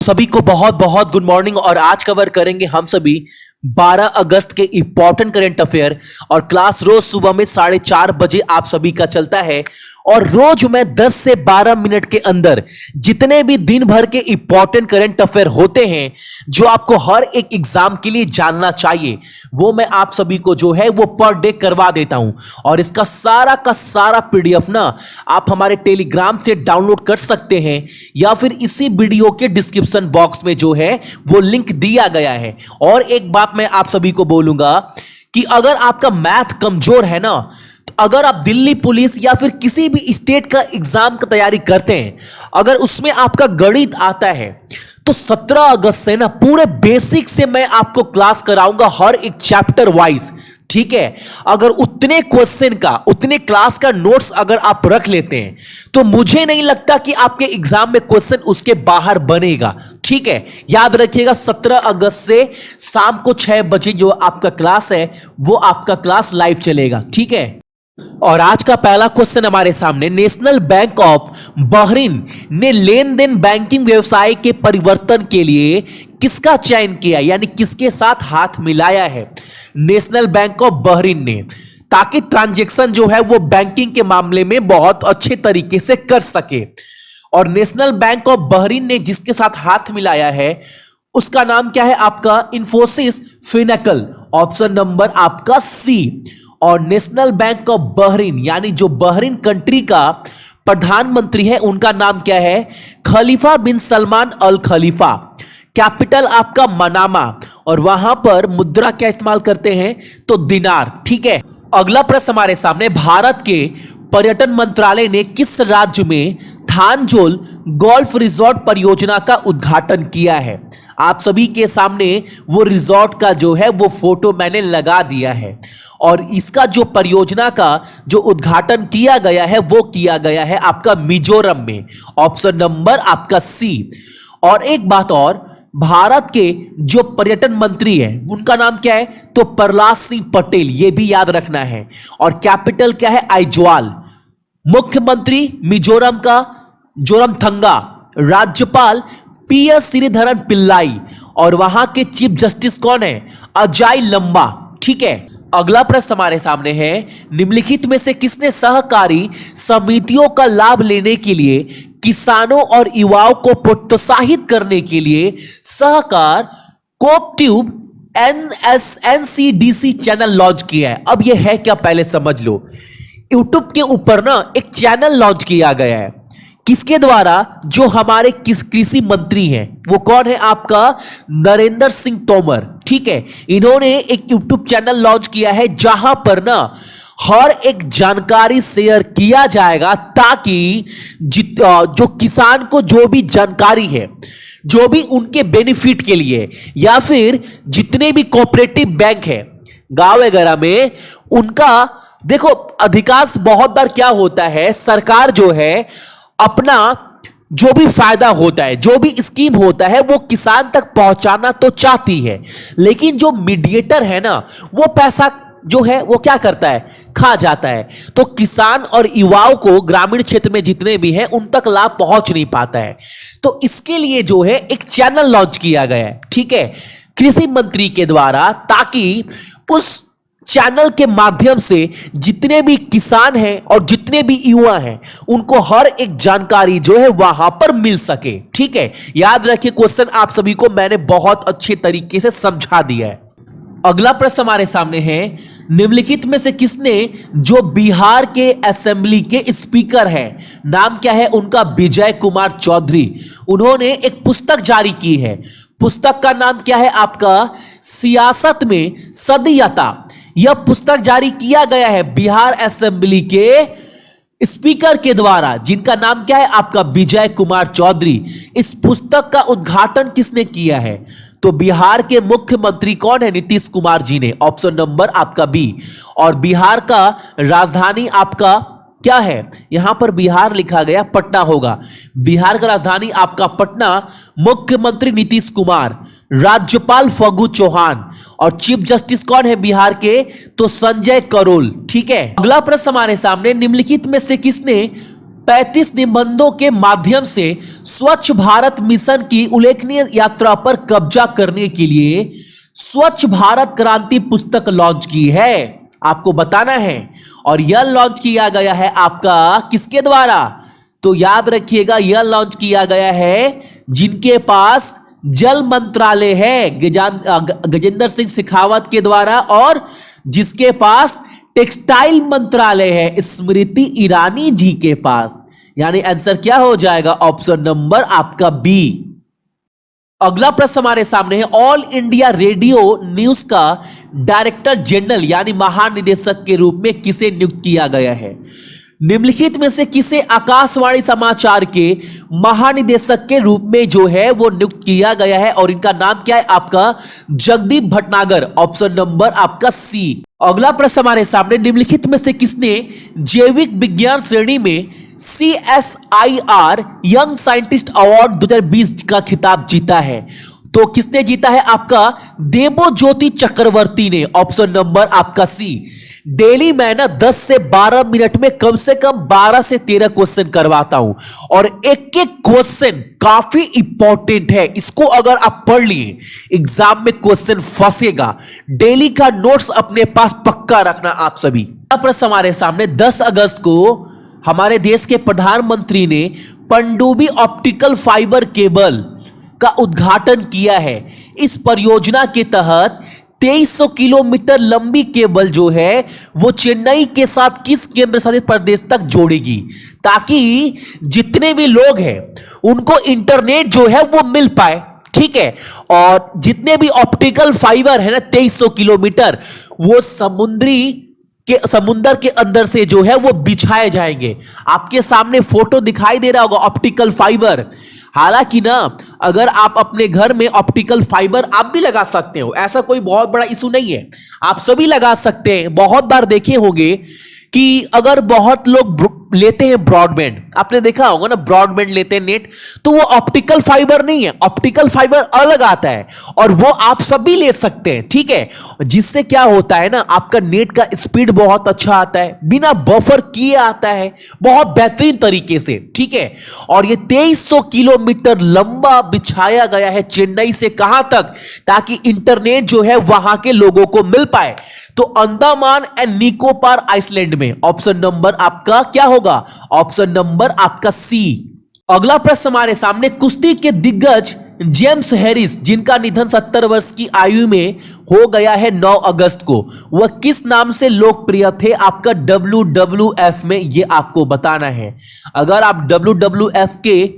सभी को बहुत बहुत गुड मॉर्निंग। और आज कवर करेंगे हम सभी 12 अगस्त के इंपॉर्टेंट करंट अफेयर। और क्लास रोज सुबह में 4:30 बजे आप सभी का चलता है। और रोज मैं 10 से 12 मिनट के अंदर जितने भी दिन भर के इंपॉर्टेंट करंट अफेयर होते हैं जो आपको हर एक एग्जाम के लिए जानना चाहिए, वो मैं आप सभी को जो है वो पर डे करवा देता हूं। और इसका सारा का सारा पीडीएफ ना आप हमारे टेलीग्राम से डाउनलोड कर सकते हैं या फिर इसी वीडियो के डिस्क्रिप्शन बॉक्स में जो है वो लिंक दिया गया है। और एक बात मैं आप सभी को बोलूंगा कि अगर आपका मैथ कमजोर है ना, तो अगर आप दिल्ली पुलिस या फिर किसी भी स्टेट का एग्जाम की तैयारी करते हैं, अगर उसमें आपका गणित आता है तो 17 अगस्त से ना पूरे बेसिक से मैं आपको क्लास कराऊंगा हर एक चैप्टर वाइज। ठीक है, अगर उतने क्वेश्चन का उतने क्लास का नोट्स अगर आप रख लेते हैं तो मुझे नहीं लगता कि आपके एग्जाम में क्वेश्चन उसके बाहर बनेगा। ठीक है, याद रखिएगा 17 अगस्त से शाम को 6 बजे जो आपका क्लास है वो आपका क्लास लाइव चलेगा। ठीक है, और आज का पहला क्वेश्चन हमारे सामने, नेशनल बैंक ऑफ बहरीन ने लेन देन बैंकिंग व्यवसाय के परिवर्तन के लिए किसका चयन किया, यानी किसके साथ हाथ मिलाया है नेशनल बैंक ऑफ बहरीन ने, ताकि ट्रांजैक्शन जो है वो बैंकिंग के मामले में बहुत अच्छे तरीके से कर सके। और नेशनल बैंक ऑफ बहरीन ने जिसके साथ हाथ मिलाया है उसका नाम क्या है आपका, इन्फोसिस फिनेकल, ऑप्शन नंबर आपका सी। और नेशनल बैंक ऑफ बहरीन यानी जो बहरीन कंट्री का प्रधानमंत्री है उनका नाम क्या है, खलीफा बिन सलमान अल खलीफा। कैपिटल आपका मनामा, और वहां पर मुद्रा क्या इस्तेमाल करते हैं तो दिनार। ठीक है, अगला प्रश्न हमारे सामने, भारत के पर्यटन मंत्रालय ने किस राज्य में थानजोल गोल्फ रिजॉर्ट परियोजना का उद्घाटन किया है। आप सभी के सामने वो रिजॉर्ट का जो है वो फोटो मैंने लगा दिया है। और इसका जो परियोजना का जो उद्घाटन किया गया है वो किया गया है आपका मिजोरम में, ऑप्शन नंबर आपका सी। और एक बात और, भारत के जो पर्यटन मंत्री हैं उनका नाम क्या है तो प्रहलाद सिंह पटेल, ये भी याद रखना है। और कैपिटल क्या है आइजवाल। मुख्यमंत्री मिजोरम का जोरमथंगा, राज्यपाल पीएस श्रीधरन पिल्लाई, और वहां के चीफ जस्टिस कौन है, अजय लंबा। ठीक है, अगला प्रश्न हमारे सामने है, निम्नलिखित में से किसने सहकारी समितियों का लाभ लेने के लिए किसानों और युवाओं को प्रोत्साहित करने के लिए सहकार कोऑपरेटिव एनसीडीसी चैनल लॉन्च किया है। अब यह है क्या पहले समझ लो। यूट्यूब के ऊपर ना एक चैनल लॉन्च किया गया है, किसके द्वारा, जो हमारे कृषि मंत्री हैं वो कौन है आपका, नरेंद्र सिंह तोमर। ठीक है, इन्होंने एक यूट्यूब चैनल लॉन्च किया है जहां पर ना हर एक जानकारी शेयर किया जाएगा ताकि जो किसान को जो भी जानकारी है, जो भी उनके बेनिफिट के लिए, या फिर जितने भी कोऑपरेटिव बैंक है गांव वगैरह में उनका, देखो अधिकांश बहुत बार क्या होता है, सरकार जो है अपना जो भी फायदा होता है, जो भी स्कीम होता है वो किसान तक पहुंचाना तो चाहती है, लेकिन जो मीडिएटर है ना वो पैसा जो है वो क्या करता है, खा जाता है। तो किसान और युवाओं को ग्रामीण क्षेत्र में जितने भी हैं उन तक लाभ पहुंच नहीं पाता है। तो इसके लिए जो है एक चैनल लॉन्च किया गया है, ठीक है, कृषि मंत्री के द्वारा, ताकि उस चैनल के माध्यम से जितने भी किसान हैं और जितने भी युवा हैं उनको हर एक जानकारी जो है वहां पर मिल सके। ठीक है, याद रखिए क्वेश्चन आप सभी को मैंने बहुत अच्छे तरीके से समझा दिया है। अगला प्रश्न हमारे सामने है, निम्नलिखित में से किसने जो बिहार के असेंबली के स्पीकर हैं, नाम क्या है उनका, विजय कुमार चौधरी, उन्होंने एक पुस्तक जारी की है। पुस्तक का नाम क्या है आपका, सियासत में सदियता। यह पुस्तक जारी किया गया है बिहार असेंबली के स्पीकर के द्वारा, जिनका नाम क्या है आपका, विजय कुमार चौधरी। इस पुस्तक का उद्घाटन किसने किया है तो बिहार के मुख्यमंत्री कौन है, नीतीश कुमार जी ने, ऑप्शन नंबर आपका बी। और बिहार का राजधानी आपका क्या है, यहां पर बिहार लिखा गया, पटना होगा। बिहार का राजधानी आपका पटना, मुख्यमंत्री नीतीश कुमार, राज्यपाल फागू चौहान, और चीफ जस्टिस कौन है बिहार के तो संजय करोल। ठीक है, अगला प्रश्न हमारे सामने, निम्नलिखित में से किसने 35 निबंधों के माध्यम से स्वच्छ भारत मिशन की उल्लेखनीय यात्रा पर कब्जा करने के लिए स्वच्छ भारत क्रांति पुस्तक लॉन्च की है, आपको बताना है। और यह लॉन्च किया गया है आपका किसके द्वारा? तो याद रखिएगा, यह लॉन्च किया गया है जिनके पास जल मंत्रालय है, गजेंद्र सिंह शेखावत के द्वारा, और जिसके पास टेक्सटाइल मंत्रालय है, स्मृति ईरानी जी के पास। यानी आंसर क्या हो जाएगा? ऑप्शन नंबर आपका बी। अगला प्रश्न हमारे सामने है, ऑल इंडिया रेडियो न्यूज का डायरेक्टर जनरल यानी महानिदेशक के रूप में किसे नियुक्त किया गया है? निम्नलिखित में से किसे आकाशवाणी समाचार के महानिदेशक के रूप में जो है वो नियुक्त किया गया है? और इनका नाम क्या है? आपका जगदीप भटनागर, ऑप्शन नंबर आपका सी। अगला प्रश्न हमारे सामने, निम्नलिखित में से किसने जैविक विज्ञान श्रेणी में CSIR यंग साइंटिस्ट अवार्ड 2020 का खिताब जीता है? तो किसने जीता है? आपका देवज्योति चक्रवर्ती ने, ऑप्शन नंबर आपका सी। डेली मैं ना 10 से 12 मिनट में कम से कम 12 से 13 क्वेश्चन करवाता हूं, और एक एक क्वेश्चन काफी इंपॉर्टेंट है। इसको अगर आप पढ़ लिए एग्जाम में क्वेश्चन फंसेगा। डेली का नोट्स अपने पास पक्का रखना आप सभी। प्रश्न हमारे सामने, 10 अगस्त को हमारे देश के प्रधानमंत्री ने पनडुब्बी ऑप्टिकल फाइबर केबल का उद्घाटन किया है। इस परियोजना के तहत 2300 किलोमीटर लंबी केबल जो है वो चेन्नई के साथ किस केंद्र शासित प्रदेश तक जोड़ेगी, ताकि जितने भी लोग हैं उनको इंटरनेट जो है वो मिल पाए, ठीक है। और जितने भी ऑप्टिकल फाइबर है ना 2300 किलोमीटर, वो समुंदर के अंदर से जो है वो बिछाए जाएंगे। आपके सामने फोटो दिखाई दे रहा होगा ऑप्टिकल फाइबर। हालांकि ना अगर आप अपने घर में ऑप्टिकल फाइबर आप भी लगा सकते हो, ऐसा कोई बहुत बड़ा इशू नहीं है, आप सभी लगा सकते हैं। बहुत बार देखे होंगे कि अगर बहुत लोग लेते हैं ब्रॉडबैंड, आपने देखा होगा ना ब्रॉडबैंड लेते हैं नेट, तो वो ऑप्टिकल फाइबर नहीं है, ऑप्टिकल फाइबर अलग आता है और वो आप सभी ले सकते हैं, ठीक है। जिससे क्या होता है ना, आपका नेट का स्पीड बहुत अच्छा आता है, बिना बफर किए आता है, बहुत बेहतरीन तरीके से, ठीक है। और ये 2300 किलोमीटर लंबा बिछाया गया है चेन्नई से कहां तक, ताकि इंटरनेट जो है वहां के लोगों को मिल पाए। तो अंडमान एंड निकोबार आइसलैंड में ऑप्शन नंबर आपका क्या होगा? ऑप्शन नंबर आपका सी। अगला प्रश्न हमारे सामने, कुश्ती के दिग्गज जेम्स हैरिस जिनका निधन 70 वर्ष की आयु में हो गया है 9 अगस्त को, वह किस नाम से लोकप्रिय थे? आपका WWF में, ये आपको बताना है। अगर आप WWF के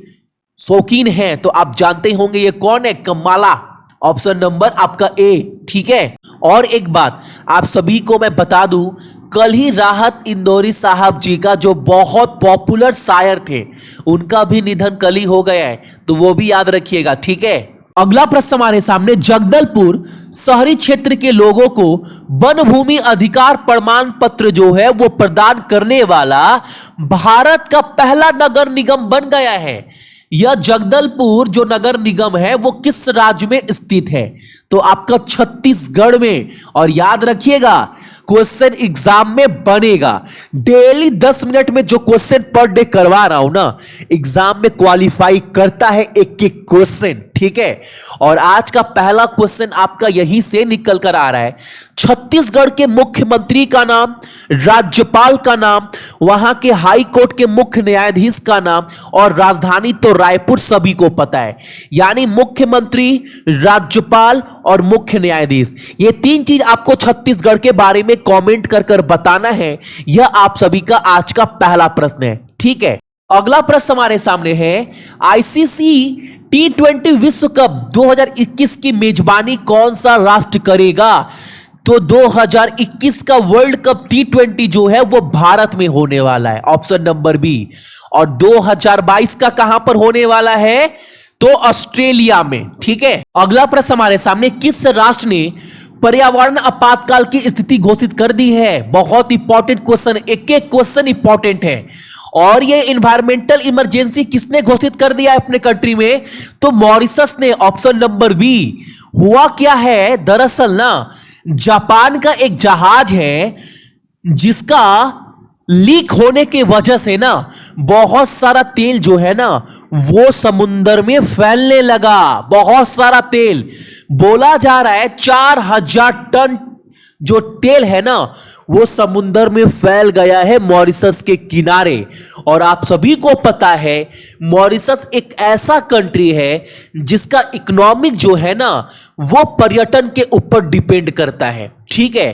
शौकीन हैं तो आप जानते होंगे ये कौन है, कमाला, ऑप्शन नंबर आपका ए, ठीक है। और एक बात आप सभी को मैं बता दूं, कल ही राहत इंदौरी साहब जी का जो बहुत पॉपुलर शायर थे, उनका भी निधन कल ही हो गया है, तो वो भी याद रखिएगा, ठीक है। अगला प्रश्न हमारे सामने, जगदलपुर शहरी क्षेत्र के लोगों को वन भूमि अधिकार प्रमाण पत्र जो है वो प्रदान करने वाला भारत का पहला नगर निगम बन गया है। यह जगदलपुर जो नगर निगम है वो किस राज्य में स्थित है? तो आपका छत्तीसगढ़ में। और याद रखिएगा क्वेश्चन एग्जाम में बनेगा, डेली 10 मिनट में जो क्वेश्चन पर डे करवा रहा हूं ना, एग्जाम में क्वालिफाई करता है एक एक क्वेश्चन, ठीक है। और आज का पहला क्वेश्चन आपका यहीं से निकल कर आ रहा है। छत्तीसगढ़ के मुख्यमंत्री का नाम, राज्यपाल का नाम, वहां के हाई कोर्ट के मुख्य न्यायाधीश का नाम, और राजधानी तो रायपुर सभी को पता है। यानी मुख्यमंत्री, राज्यपाल और मुख्य न्यायाधीश, ये 3 चीज आपको छत्तीसगढ़ के बारे में कमेंट कर कर बताना है। यह आप सभी का आज का पहला प्रश्न है, ठीक है। अगला प्रश्न हमारे सामने है, ICC T20 विश्व कप 2021 की मेजबानी कौन सा राष्ट्र करेगा? तो 2021 का वर्ल्ड कप T20 जो है वो भारत में होने वाला है, ऑप्शन नंबर बी। और 2022 का कहां पर होने वाला है? तो ऑस्ट्रेलिया में, ठीक है। अगला प्रश्न हमारे सामने, किस राष्ट्र ने पर्यावरण आपातकाल की स्थिति घोषित कर दी है? बहुत इंपॉर्टेंट क्वेश्चन, एक एक क्वेश्चन इंपॉर्टेंट है। और ये इन्वायरमेंटल इमरजेंसी किसने घोषित कर दिया है अपने कंट्री में? तो मॉरिशस ने, ऑप्शन नंबर बी। हुआ क्या है, दरअसल ना जापान का एक जहाज है जिसका लीक होने की वजह से ना बहुत सारा तेल जो है ना वो समुंदर में फैलने लगा। बहुत सारा तेल, बोला जा रहा है 4000 टन जो तेल है ना वो समुंदर में फैल गया है मॉरिशस के किनारे। और आप सभी को पता है मॉरिशस एक ऐसा कंट्री है जिसका इकोनॉमिक जो है ना वो पर्यटन के ऊपर डिपेंड करता है। ठीक है,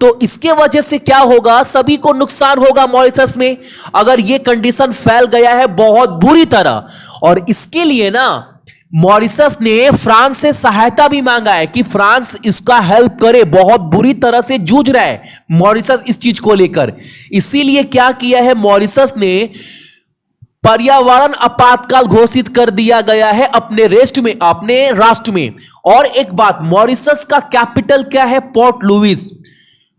तो इसके वजह से क्या होगा, सभी को नुकसान होगा मॉरिशस में अगर ये कंडीशन फैल गया है बहुत बुरी तरह। और इसके लिए ना मॉरिशस ने फ्रांस से सहायता भी मांगा है कि फ्रांस इसका हेल्प करे। बहुत बुरी तरह से जूझ रहा है मॉरिशस इस चीज को लेकर। इसीलिए क्या किया है मॉरिशस ने, पर्यावरण आपातकाल घोषित कर दिया गया है अपने राष्ट्र में। और एक बात, मॉरिशस का कैपिटल क्या है, पोर्ट लुइस।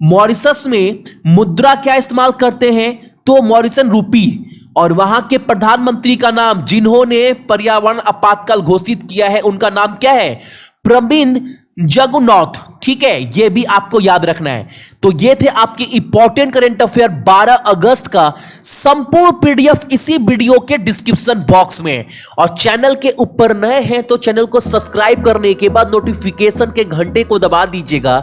मॉरिशस में मुद्रा क्या इस्तेमाल करते हैं, तो मॉरिशन रूपी। और वहां के प्रधानमंत्री का नाम, जिन्होंने पर्यावरण आपातकाल घोषित किया है, उनका नाम क्या है, प्रविंद जगन्नाथ। ठीक है, यह भी आपको याद रखना है। तो ये थे आपके इंपॉर्टेंट करंट अफेयर 12 अगस्त का। संपूर्ण पीडीएफ इसी वीडियो के डिस्क्रिप्शन बॉक्स में। और चैनल के ऊपर नए हैं तो चैनल को सब्सक्राइब करने के बाद नोटिफिकेशन के घंटे को दबा दीजिएगा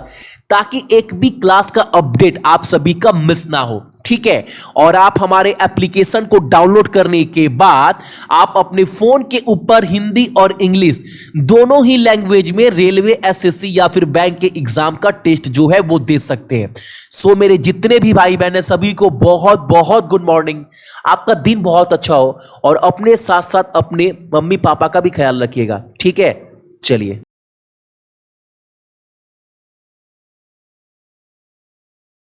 ताकि एक भी क्लास का अपडेट आप सभी का मिस ना हो। ठीक है, और आप हमारे एप्लीकेशन को डाउनलोड करने के बाद आप अपने फोन के ऊपर हिंदी और इंग्लिश दोनों ही लैंग्वेज में रेलवे, एसएससी या फिर बैंक के एग्जाम का टेस्ट जो है वो दे सकते हैं। सो मेरे जितने भी भाई बहन है सभी को बहुत बहुत गुड मॉर्निंग। आपका दिन बहुत अच्छा हो और अपने साथ साथ अपने मम्मी पापा का भी ख्याल रखिएगा। ठीक है, चलिए।